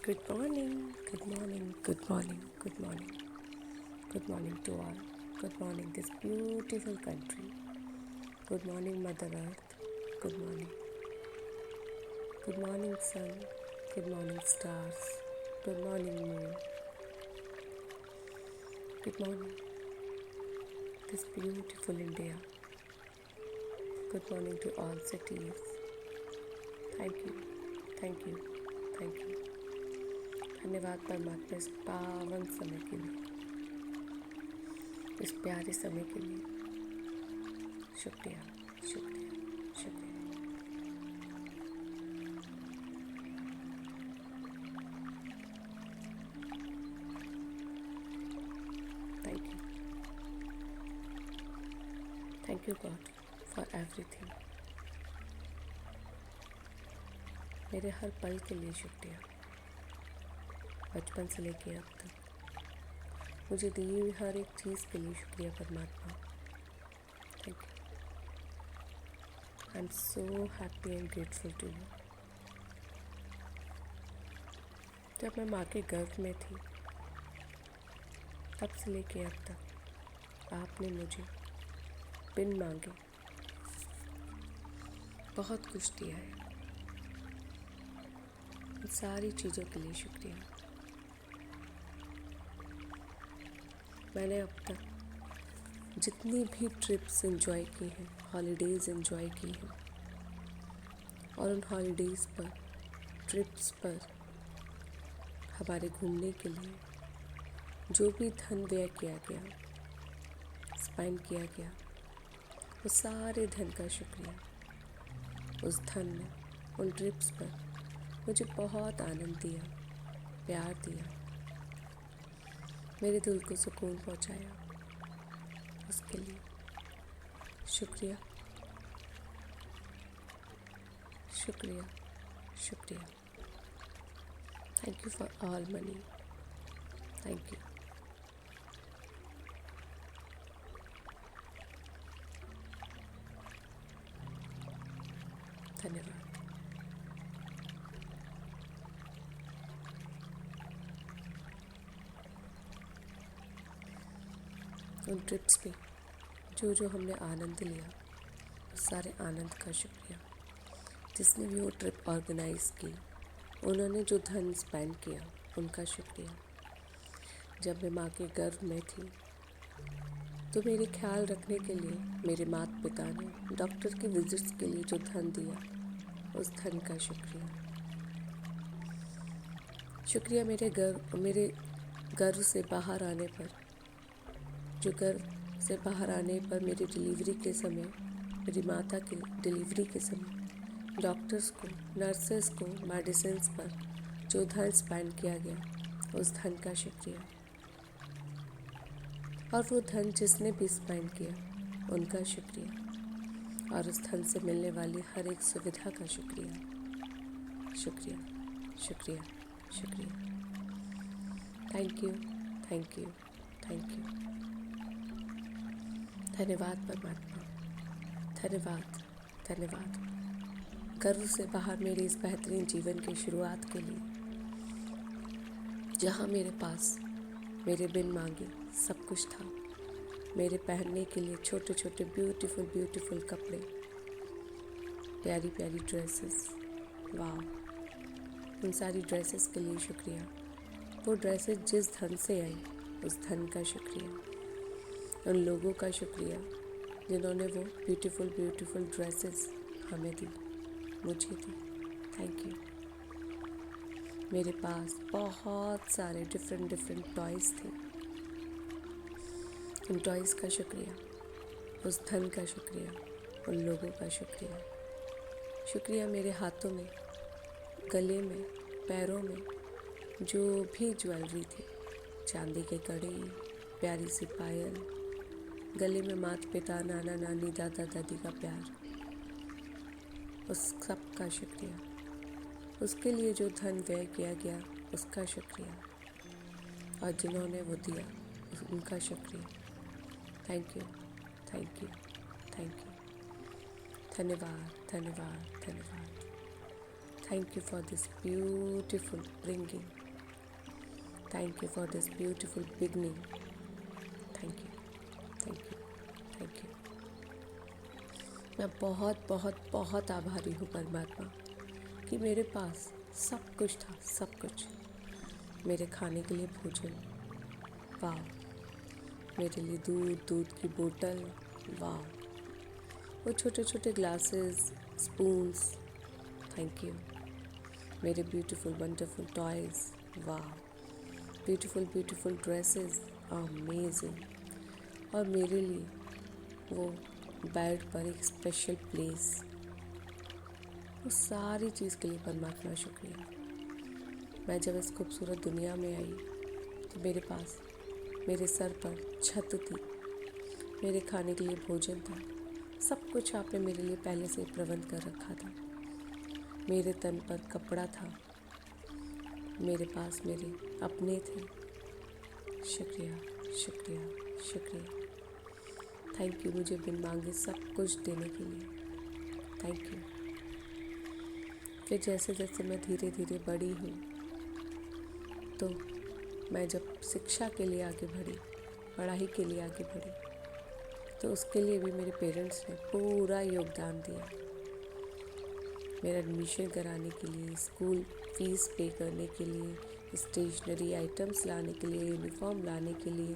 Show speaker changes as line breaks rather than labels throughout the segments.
Good morning, good morning, good morning, good morning. Good morning to all. Good morning, this beautiful country. Good morning, Mother Earth. Good morning. Good morning, sun. Good morning, stars. Good morning, moon. Good morning, this beautiful India. Good morning to all cities. Thank you, thank you, thank you. धन्यवाद परमात्मा इस पावन समय के लिए, इस प्यारे समय के लिए। शुक्रिया, शुक्रिया, शुक्रिया। Thank you God for everything. मेरे हर पल के लिए शुक्रिया, बचपन से लेके अब तक मुझे दी हुई हर एक चीज़ के लिए शुक्रिया परमात्मा। Thank you. I am so happy and grateful to you. जब मैं माँ के गर्भ में थी तब से लेके अब तक आपने मुझे बिन मांगे बहुत कुछ दिया है। इन सारी चीज़ों के लिए शुक्रिया। मैंने अब तक जितनी भी ट्रिप्स एंजॉय की हैं, हॉलीडेज़ एंजॉय की हैं, और उन हॉलीडेज़ पर, ट्रिप्स पर हमारे घूमने के लिए जो भी धन व्यय किया गया, स्पेंड किया गया, वो सारे धन का शुक्रिया। उस धन ने उन ट्रिप्स पर मुझे बहुत आनंद दिया, प्यार दिया, मेरे दिल को सुकून पहुंचाया। उसके लिए शुक्रिया, शुक्रिया, शुक्रिया। Thank you for all money. Thank you. धन्यवाद। उन ट्रिप्स पे जो हमने आनंद लिया, उस सारे आनंद का शुक्रिया। जिसने भी वो ट्रिप ऑर्गेनाइज़ की, उन्होंने जो धन स्पेंड किया, उनका शुक्रिया। जब मैं माँ के गर्भ में थी तो मेरे ख्याल रखने के लिए मेरे माता पिता ने डॉक्टर की विजिट्स के लिए जो धन दिया, उस धन का शुक्रिया। शुक्रिया मेरे गर्भ से बाहर आने पर, जो गर्भ से बाहर आने पर मेरी डिलीवरी के समय, मेरी माता की डिलीवरी के समय डॉक्टर्स को, नर्सेस को, मेडिसिन्स पर जो धन स्पेंड किया गया, उस धन का शुक्रिया। और वो धन जिसने भी स्पेंड किया, उनका शुक्रिया। और उस धन से मिलने वाली हर एक सुविधा का शुक्रिया, शुक्रिया, शुक्रिया, शुक्रिया। Thank you, thank you, thank you. धन्यवाद परमात्मा, धन्यवाद, धन्यवाद। गर्व से बाहर मेरे इस बेहतरीन जीवन की शुरुआत के लिए, जहाँ मेरे पास मेरे बिन मांगे सब कुछ था। मेरे पहनने के लिए छोटे छोटे ब्यूटीफुल ब्यूटीफुल कपड़े, प्यारी प्यारी ड्रेसेस, वाह! उन सारी ड्रेसेस के लिए शुक्रिया। वो ड्रेसेस जिस धन से आई, उस धन का शुक्रिया। उन लोगों का शुक्रिया जिन्होंने वो ब्यूटीफुल ब्यूटीफुल ड्रेसेस हमें दी, मुझे दी। Thank you. मेरे पास बहुत सारे डिफरेंट टॉयज़ थे। उन टॉयज़ का शुक्रिया, उस धन का शुक्रिया, उन लोगों का शुक्रिया। शुक्रिया मेरे हाथों में, गले में, पैरों में जो भी ज्वेलरी थी, चांदी के कड़े, प्यारी सी पायल, गले में माता पिता, नाना नानी, दादा दादी का प्यार, उस सब का शुक्रिया। उसके लिए जो धन व्यय किया गया, उसका शुक्रिया। और जिन्होंने वो दिया, उनका शुक्रिया। Thank you, thank you, thank you. धन्यवाद, धन्यवाद, धन्यवाद, Thank you for this beautiful bringing. Thank you for this beautiful beginning. Thank you, thank you, thank you. मैं बहुत बहुत बहुत आभारी हूँ परमात्मा कि मेरे पास सब कुछ था, सब कुछ। मेरे खाने के लिए भोजन, वाह। मेरे लिए दूध की बोतल, वाह। वो छोटे छोटे ग्लासेस, स्पून्स, थैंक यू। मेरे ब्यूटीफुल वंडरफुल टॉयज़, वाह। Beautiful dresses, amazing. और मेरे लिए वो बेड पर एक स्पेशल प्लेस, वो सारी चीज़ के लिए परमात्मा शुक्रिया। मैं जब इस खूबसूरत दुनिया में आई तो मेरे पास, मेरे सर पर छत थी, मेरे खाने के लिए भोजन था, सब कुछ आपने मेरे लिए पहले से प्रबंध कर रखा था। मेरे तन पर कपड़ा था, मेरे पास मेरे अपने थे। शुक्रिया, शुक्रिया, शुक्रिया। थैंक यू मुझे बिन मांगे सब कुछ देने के लिए। Thank you. फिर जैसे जैसे मैं धीरे धीरे बड़ी हुई तो मैं जब शिक्षा के लिए आगे बढ़ी, पढ़ाई के लिए आगे बढ़ी, तो उसके लिए भी मेरे पेरेंट्स ने पूरा योगदान दिया। मेरा एडमिशन कराने के लिए, स्कूल फीस पे करने के लिए, स्टेशनरी आइटम्स लाने के लिए, यूनिफॉर्म लाने के लिए,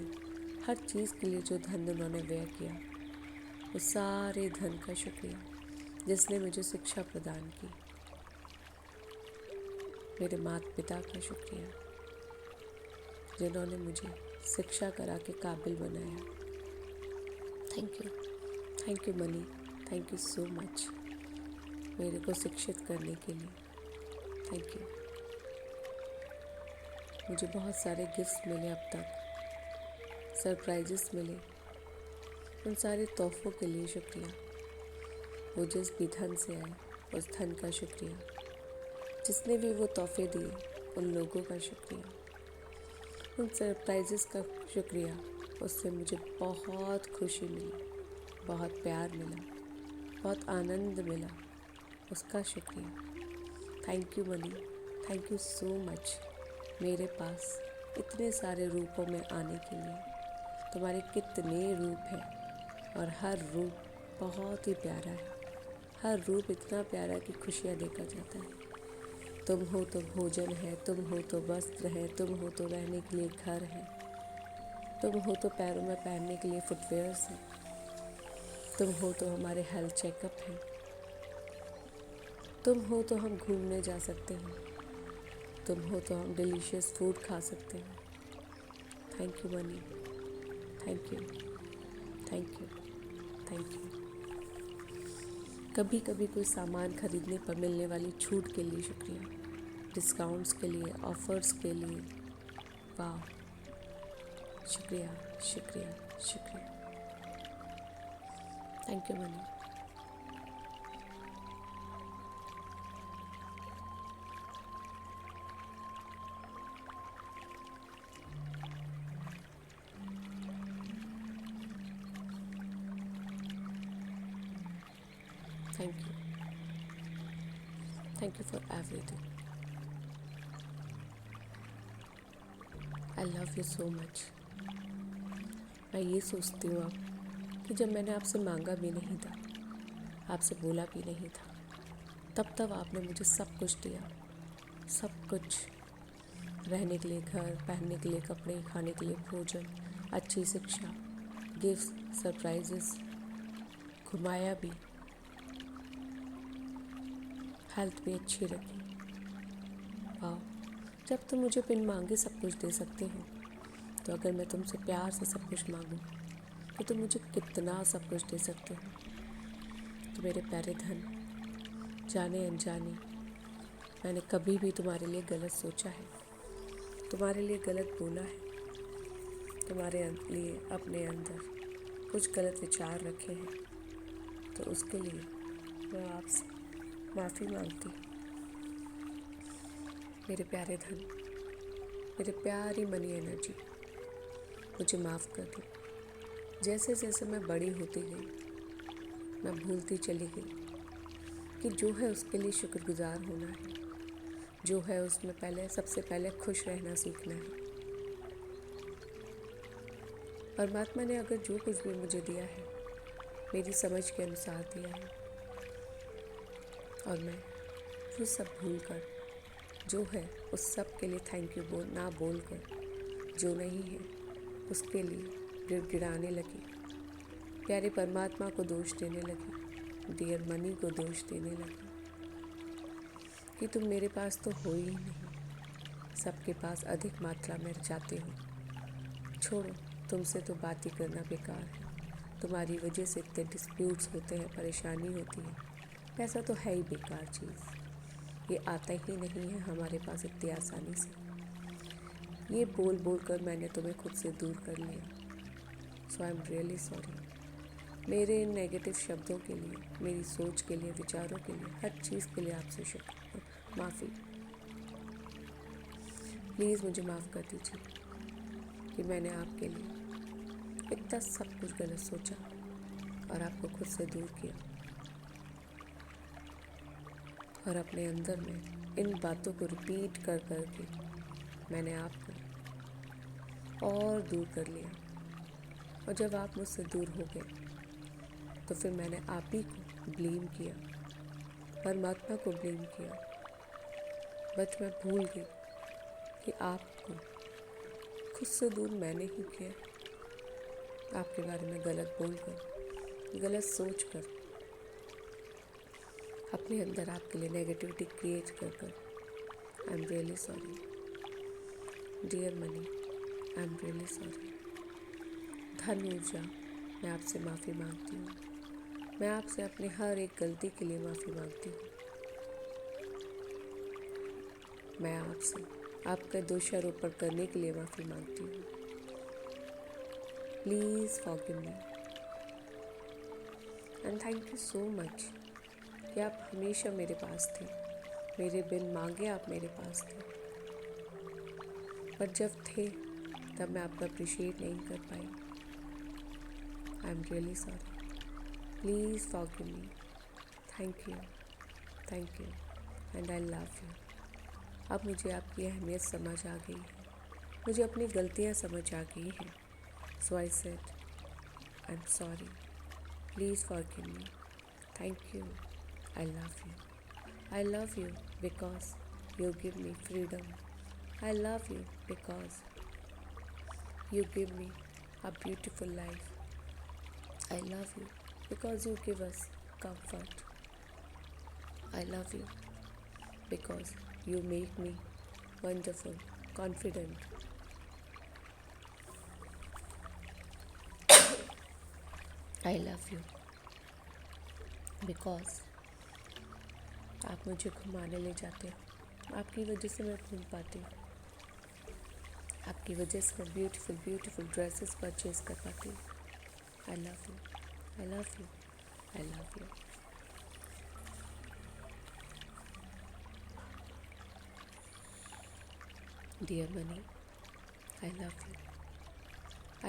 हर चीज़ के लिए जो धन उन्होंने व्यय किया, वो सारे धन का शुक्रिया जिसने मुझे शिक्षा प्रदान की। मेरे माता पिता का शुक्रिया जिन्होंने मुझे शिक्षा करा के काबिल बनाया। Thank you money, thank you so much मेरे को शिक्षित करने के लिए। Thank you. मुझे बहुत सारे गिफ्ट्स मिले अब तक, सरप्राइजेस मिले, उन सारे तोहफों के लिए शुक्रिया। वो जिस भी धन से आए उस धन का शुक्रिया, जिसने भी वो तोहफे दिए उन लोगों का शुक्रिया, उन सरप्राइजेस का शुक्रिया। उससे मुझे बहुत खुशी मिली, बहुत प्यार मिला, बहुत आनंद मिला, उसका शुक्रिया। Thank you money, thank you so much मेरे पास इतने सारे रूपों में आने के लिए। तुम्हारे कितने रूप हैं और हर रूप बहुत ही प्यारा है। हर रूप इतना प्यारा कि खुशियाँ देकर जाता है। तुम हो तो भोजन है, तुम हो तो वस्त्र है, तुम हो तो रहने के लिए घर है, तुम हो तो पैरों में पहनने के लिए फुटवेयर्स हैं, तुम हो तो हमारे हेल्थ चेकअप है, तुम हो तो हम घूमने जा सकते हैं, तुम हो तो हम डिलीशियस फूड खा सकते हैं। Thank you money, thank you, thank you, thank you. कभी कभी कोई सामान खरीदने पर मिलने वाली छूट के लिए शुक्रिया, डिस्काउंट्स के लिए, ऑफ़र्स के लिए, वाह। शुक्रिया, शुक्रिया, शुक्रिया। Thank you money. Thank you. Thank you for everything. I love you so much. मैं ये सोचती हूँ अब कि जब मैंने आपसे मांगा भी नहीं था, आपसे बोला भी नहीं था, तब आपने मुझे सब कुछ दिया। सब कुछ, रहने के लिए घर, पहनने के लिए कपड़े, खाने के लिए भोजन, अच्छी शिक्षा, गिफ्ट, सरप्राइजेस, घुमाया भी, हेल्थ भी अच्छी रखी। वाह, जब तुम मुझे बिन मांगे सब कुछ दे सकते हो, तो अगर मैं तुमसे प्यार से सब कुछ मांगूं तो तुम मुझे कितना सब कुछ दे सकते हो। तो मेरे प्यारे धन, जाने अनजाने मैंने कभी भी तुम्हारे लिए गलत सोचा है, तुम्हारे लिए गलत बोला है, तुम्हारे लिए अपने अंदर कुछ गलत विचार रखे हैं, तो उसके लिए मैं आपसे माफ़ी मांगती हूँ। मेरे प्यारे धन, मेरे प्यारी मनी एनर्जी, मुझे माफ़ कर दो। जैसे जैसे मैं बड़ी होती गई, मैं भूलती चली गई कि जो है उसके लिए शुक्रगुजार होना है, जो है उसमें सबसे पहले खुश रहना सीखना है। परमात्मा ने अगर जो कुछ भी मुझे दिया है मेरी समझ के अनुसार दिया है, और मैं वो सब भूलकर जो है उस सब के लिए थैंक यू ना बोलकर जो नहीं है उसके लिए गिड़गिड़ाने लगी, प्यारे परमात्मा को दोष देने लगी, डियर मनी को दोष देने लगी कि तुम मेरे पास तो हो ही नहीं, सबके पास अधिक मात्रा में जाते हो। छोड़ो, तुमसे तो बात ही करना बेकार है, तुम्हारी वजह से इतने डिस्प्यूट्स होते हैं, परेशानी होती है, पैसा तो है ही बेकार चीज़, ये आता ही नहीं है हमारे पास इतनी आसानी से। ये बोल बोल कर मैंने तुम्हें खुद से दूर कर लिया। सो आई एम रियली सॉरी। मेरे इन नेगेटिव शब्दों के लिए, मेरी सोच के लिए, विचारों के लिए, हर चीज़ के लिए आपसे माफ़ी। प्लीज़ मुझे माफ़ कर दीजिए कि मैंने आपके लिए इतना सब कुछ गलत सोचा और आपको खुद से दूर किया, और अपने अंदर में इन बातों को रिपीट कर कर के मैंने आपको और दूर कर लिया। और जब आप मुझसे दूर हो गए तो फिर मैंने आप ही को ब्लेम किया, परमात्मा को ब्लेम किया, बट मैं भूल गई कि आपको खुद से दूर मैंने ही किया, आपके बारे में गलत बोलकर, गलत सोचकर, अपने अंदर आपके लिए नेगेटिविटी क्रिएट कर कर। I am really sorry dear money, I am really sorry. धन ऊर्जा, मैं आपसे माफ़ी मांगती हूँ, मैं आपसे अपनी हर एक गलती के लिए माफ़ी मांगती हूँ। मैं आपसे आपका दोषारोपण करने के लिए माफ़ी मांगती हूँ। Please forgive me and thank you so much कि आप हमेशा मेरे पास थे, मेरे बिन मांगे आप मेरे पास थे, पर जब थे तब मैं आपका अप्रिशिएट नहीं कर पाई। I am really sorry, please forgive me. Thank you and I love you. अब मुझे आपकी अहमियत समझ आ गई है, मुझे अपनी गलतियाँ समझ आ गई हैं। So I said I am sorry, please forgive me. Thank you, I love you because you give me freedom. I love you because you give me a beautiful life. I love you because you give us comfort. I love you because you make me wonderful, confident. I love you because आप मुझे घुमाने ले जाते हो, आपकी वजह से मैं घूम पाती हूँ, आपकी वजह से मैं ब्यूटीफुल ड्रेसेस परचेज कर पाती हूँ। I love you, I love you, I love you. Dear money, I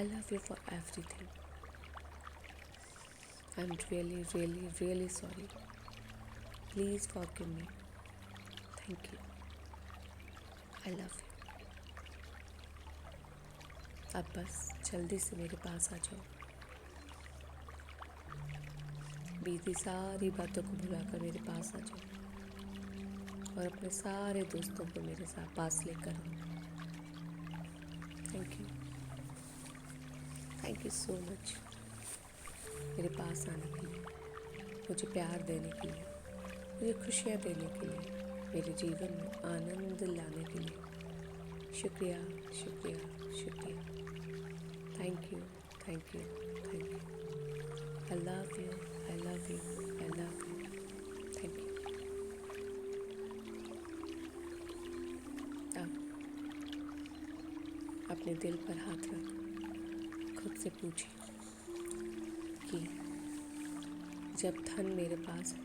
love you for everything. I am really sorry, please forgive me. Thank you, I love you. अब बस जल्दी से मेरे पास आ जाओ, बीती सारी बातों को भुलाकर मेरे पास आ जाओ और अपने सारे दोस्तों को मेरे साथ पास लेकर आओ। थैंक यू सो मच मेरे पास आने के लिए, मुझे प्यार देने के लिए, मुझे खुशियाँ देने के लिए, मेरे जीवन में आनंद लाने के लिए। शुक्रिया शुक्रिया शुक्रिया। Thank you thank you thank you. I love you I love you I love you. Thank you. अब अपने दिल पर हाथ रख खुद से पूछिए कि जब धन मेरे पास है,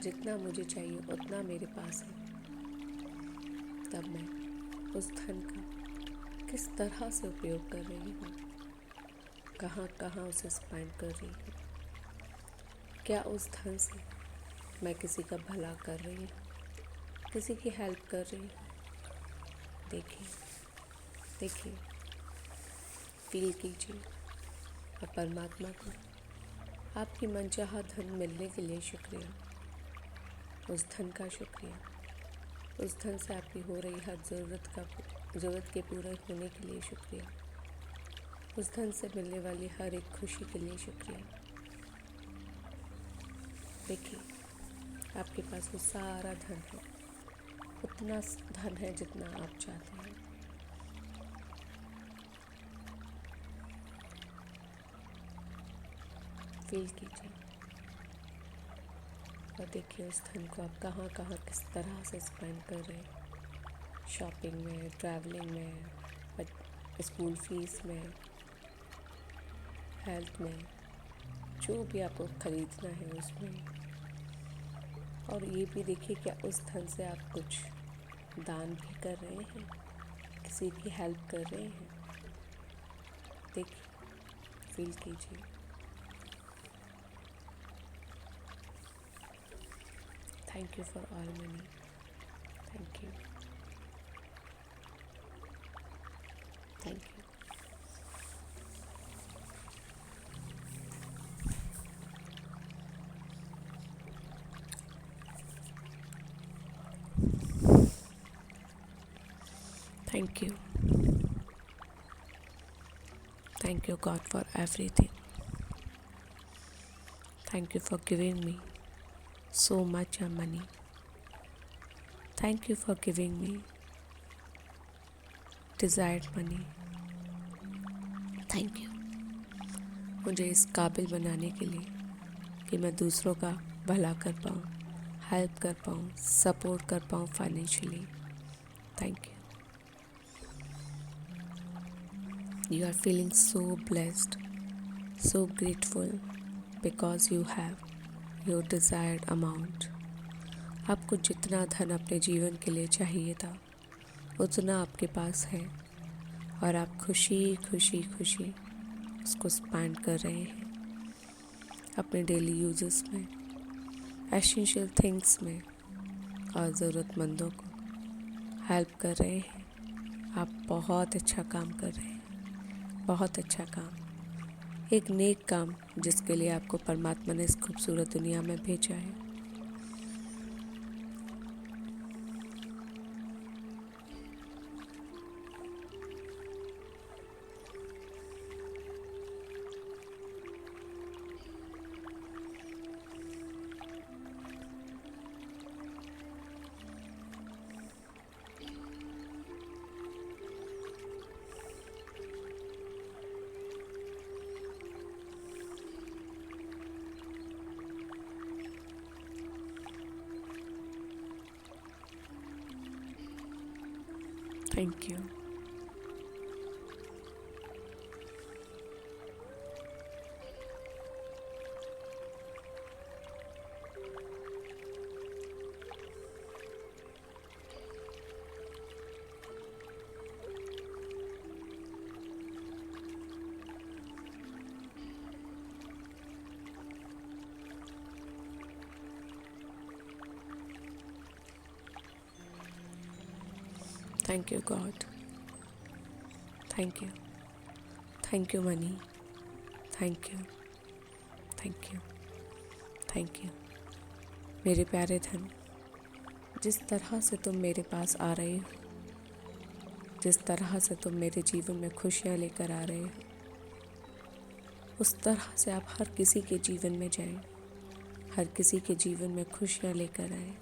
जितना मुझे चाहिए उतना मेरे पास है, तब मैं उस धन का किस तरह से उपयोग कर रही हूँ, कहाँ कहाँ उसे स्पेंड कर रही हूँ, क्या उस धन से मैं किसी का भला कर रही हूँ, किसी की हेल्प कर रही हूँ। देखिए देखिए, फील कीजिए और परमात्मा को आपकी मनचाहा धन मिलने के लिए शुक्रिया, उस धन का शुक्रिया, उस धन से आपकी हो रही हर ज़रूरत के पूरे होने के लिए शुक्रिया, उस धन से मिलने वाली हर एक खुशी के लिए शुक्रिया। देखिए, आपके पास वो सारा धन है, उतना धन है जितना आप चाहते हैं। फील कीजिए और देखिए उस धन को आप कहाँ कहाँ किस तरह से स्पेंड कर रहे हैं। शॉपिंग में, ट्रैवलिंग में, स्कूल फीस में, हेल्थ में, जो भी आपको ख़रीदना है उसमें। और ये भी देखिए क्या उस धन से आप कुछ दान भी कर रहे हैं, किसी की हेल्प कर रहे हैं। देखिए, फील कीजिए। Thank you for all money. Thank you. Thank you. Thank you. Thank you, God, for everything. Thank you for giving me so much money. Thank you for giving me desired money. Thank you. मुझे इस काबिल बनाने के लिए कि मैं दूसरों का भला कर पाऊँ, हेल्प कर पाऊँ, सपोर्ट कर पाऊँ financially. Thank you. You are feeling so blessed, so grateful because you have your desired amount. आपको जितना धन अपने जीवन के लिए चाहिए था उतना आपके पास है और आप खुशी खुशी खुशी उसको स्पेंड कर रहे हैं अपने डेली यूजेस में, एसेंशियल थिंग्स में और ज़रूरतमंदों को हेल्प कर रहे हैं। आप बहुत अच्छा काम कर रहे हैं, बहुत अच्छा काम, एक नेक काम जिसके लिए आपको परमात्मा ने इस खूबसूरत दुनिया में भेजा है। Thank you. Thank you, God. Thank you. Thank you, money. Thank you. Thank you. Thank you. मेरे प्यारे धन, जिस तरह से तुम मेरे पास आ रहे हो, जिस तरह से तुम मेरे जीवन में खुशियाँ लेकर आ रहे हो, उस तरह से आप हर किसी के जीवन में जाएं, हर किसी के जीवन में खुशियाँ लेकर आए,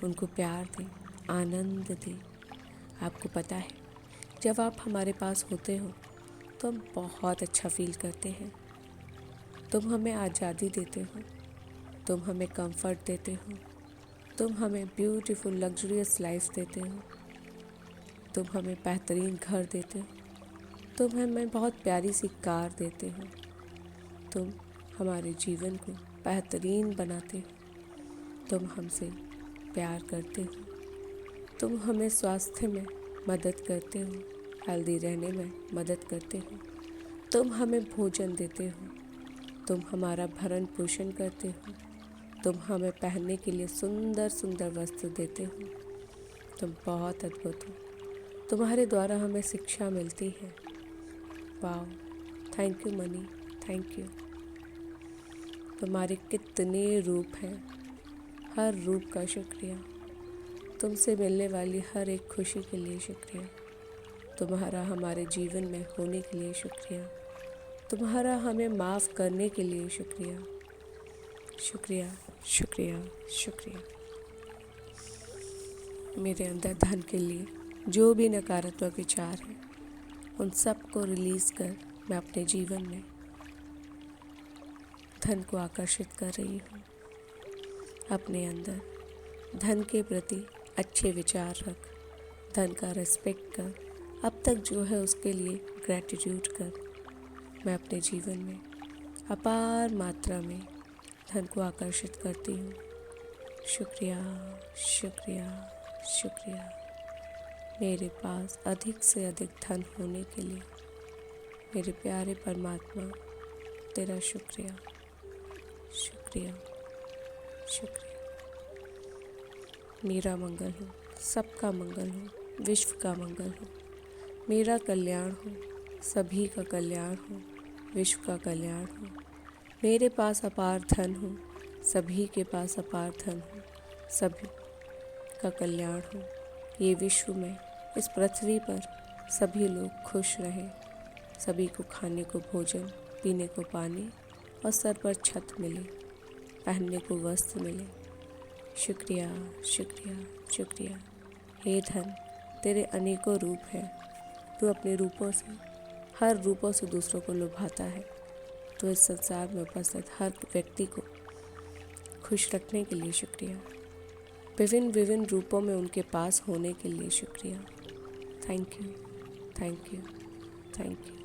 उनको प्यार दें, आनंद दें। आपको पता है, जब आप हमारे पास होते हो तो हम बहुत अच्छा फील करते हैं। तुम हमें आज़ादी देते हो, तुम हमें कंफर्ट देते हो, तुम हमें ब्यूटीफुल लग्जरियस लाइफ देते हो, तुम हमें बेहतरीन घर देते हो, तुम हमें बहुत प्यारी सी कार देते हो, तुम हमारे जीवन को बेहतरीन बनाते हो, तुम हमसे प्यार करते हो, तुम हमें स्वास्थ्य में मदद करते हो, हेल्दी रहने में मदद करते हो, तुम हमें भोजन देते हो, तुम हमारा भरण पोषण करते हो, तुम हमें पहनने के लिए सुंदर सुंदर वस्त्र देते हो। तुम बहुत अद्भुत हो। तुम्हारे द्वारा हमें शिक्षा मिलती है। Wow, thank you money, thank you. तुम्हारे कितने रूप हैं, हर रूप का शुक्रिया। तुमसे मिलने वाली हर एक खुशी के लिए शुक्रिया। तुम्हारा हमारे जीवन में होने के लिए शुक्रिया। तुम्हारा हमें माफ़ करने के लिए शुक्रिया। शुक्रिया, शुक्रिया, शुक्रिया। मेरे अंदर धन के लिए जो भी नकारात्मक विचार है, उन सब को रिलीज़ कर मैं अपने जीवन में धन को आकर्षित कर रही हूँ। अपने अंदर धन के प्रति अच्छे विचार रख, धन का रिस्पेक्ट कर, अब तक जो है उसके लिए ग्रैटिट्यूड कर। मैं अपने जीवन में अपार मात्रा में धन को आकर्षित करती हूँ। शुक्रिया, शुक्रिया, शुक्रिया। मेरे पास अधिक से अधिक धन होने के लिए मेरे प्यारे परमात्मा तेरा शुक्रिया, शुक्रिया, शुक्रिया। मेरा मंगल हो, सबका मंगल हो, विश्व का मंगल हो। मेरा कल्याण हो, सभी का कल्याण हो, विश्व का कल्याण हो। मेरे पास अपार धन हो, सभी के पास अपार धन हो, सभी का कल्याण हो। ये विश्व में, इस पृथ्वी पर सभी लोग खुश रहें, सभी को खाने को भोजन, पीने को पानी और सर पर छत मिले, पहनने को वस्त्र मिले। शुक्रिया, शुक्रिया, शुक्रिया। हे धन, तेरे अनेकों रूप हैं। तू अपने रूपों से, हर रूपों से दूसरों को लुभाता है। तो इस संसार में उपस्थित हर व्यक्ति को खुश रखने के लिए शुक्रिया। विभिन्न विभिन्न रूपों में उनके पास होने के लिए शुक्रिया। Thank you, thank you, thank you,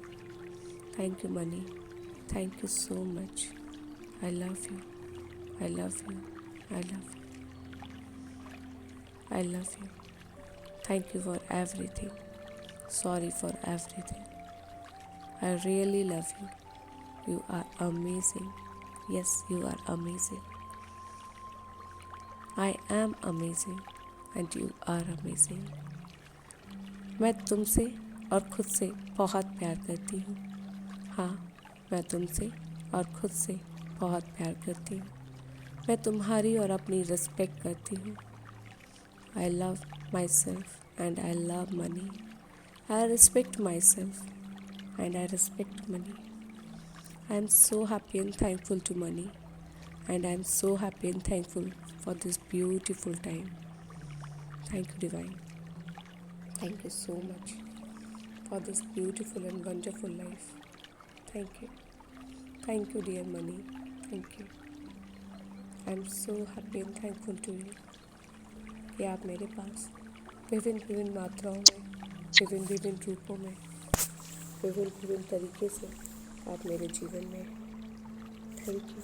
thank you money, thank you so much. I love you, I love you, I love you, I love you. Thank you for everything, sorry for everything. I really love you. You are amazing. Yes, you are amazing. I am amazing and you are amazing. मैं तुमसे और खुद से बहुत प्यार करती हूँ। हाँ, मैं तुमसे और खुद से बहुत प्यार करती हूँ। मैं तुम्हारी और अपनी रिस्पेक्ट करती हूँ। I love myself and I love money. I respect myself and I respect money. I am so happy and thankful to money, and I am so happy and thankful for this beautiful time. Thank you, Divine. Thank you so much for this beautiful and wonderful life. Thank you. Thank you, dear money. Thank you. I am so happy and thankful to you कि आप मेरे पास विभिन्न विभिन्न मात्राओं में, विभिन्न विभिन्न रूपों में, विभिन्न विभिन्न तरीके से आप मेरे जीवन में हैं। Thank you,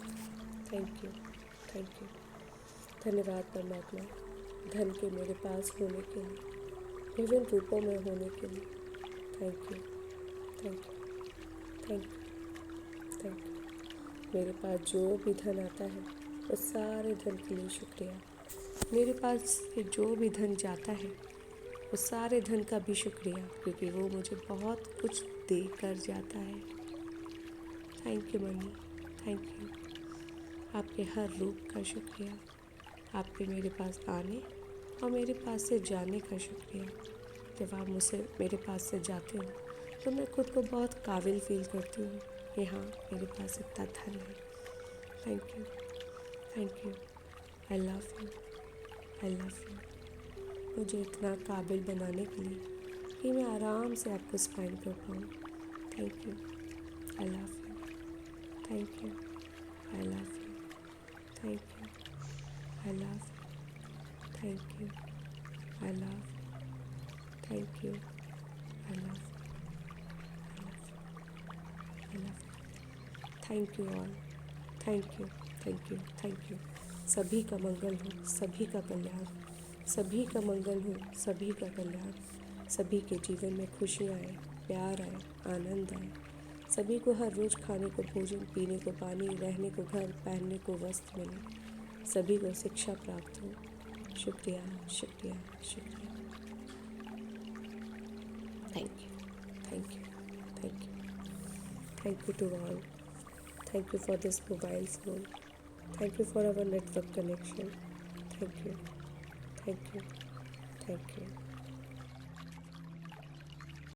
thank you, thank you. धन्यवाद परमात्मा, धन के मेरे पास होने के लिए, विभिन्न रूपों में होने के लिए। Thank you, thank you, thank you, thank you. मेरे पास जो भी धन आता है उस सारे धन के लिए शुक्रिया। मेरे पास से जो भी धन जाता है उस सारे धन का भी शुक्रिया, क्योंकि वो मुझे बहुत कुछ दे कर जाता है। Thank you money, thank you. आपके हर रूप का शुक्रिया, आपके मेरे पास आने और मेरे पास से जाने का शुक्रिया। जब आप मुझसे मेरे पास से जाते हो तो मैं खुद को बहुत काबिल फील करती हूँ कि हाँ, मेरे पास इतना धन है। Thank you, thank you. I love you, I love you. मुझे इतना काबिल बनाने के लिए कि मैं आराम से आपको स्माइल कर पाऊँ। Thank you, I love you, thank you, I love you, thank you, I love you, thank you, I love you, thank you, I love you, I love you. Thank you all, thank you, thank you, thank you. सभी का मंगल हो, सभी का कल्याण, सभी का मंगल हो, सभी का कल्याण। सभी के जीवन में खुशियाँ आए, प्यार आए, आनंद आए। सभी को हर रोज़ खाने को भोजन, पीने को पानी, रहने को घर, पहनने को वस्त्र मिले। सभी को शिक्षा प्राप्त हो। शुक्रिया, शुक्रिया, शुक्रिया। Thank you, thank you, thank you, thank you to all. Thank you for this mobile phone. Thank you for our network connection. Thank you. Thank you.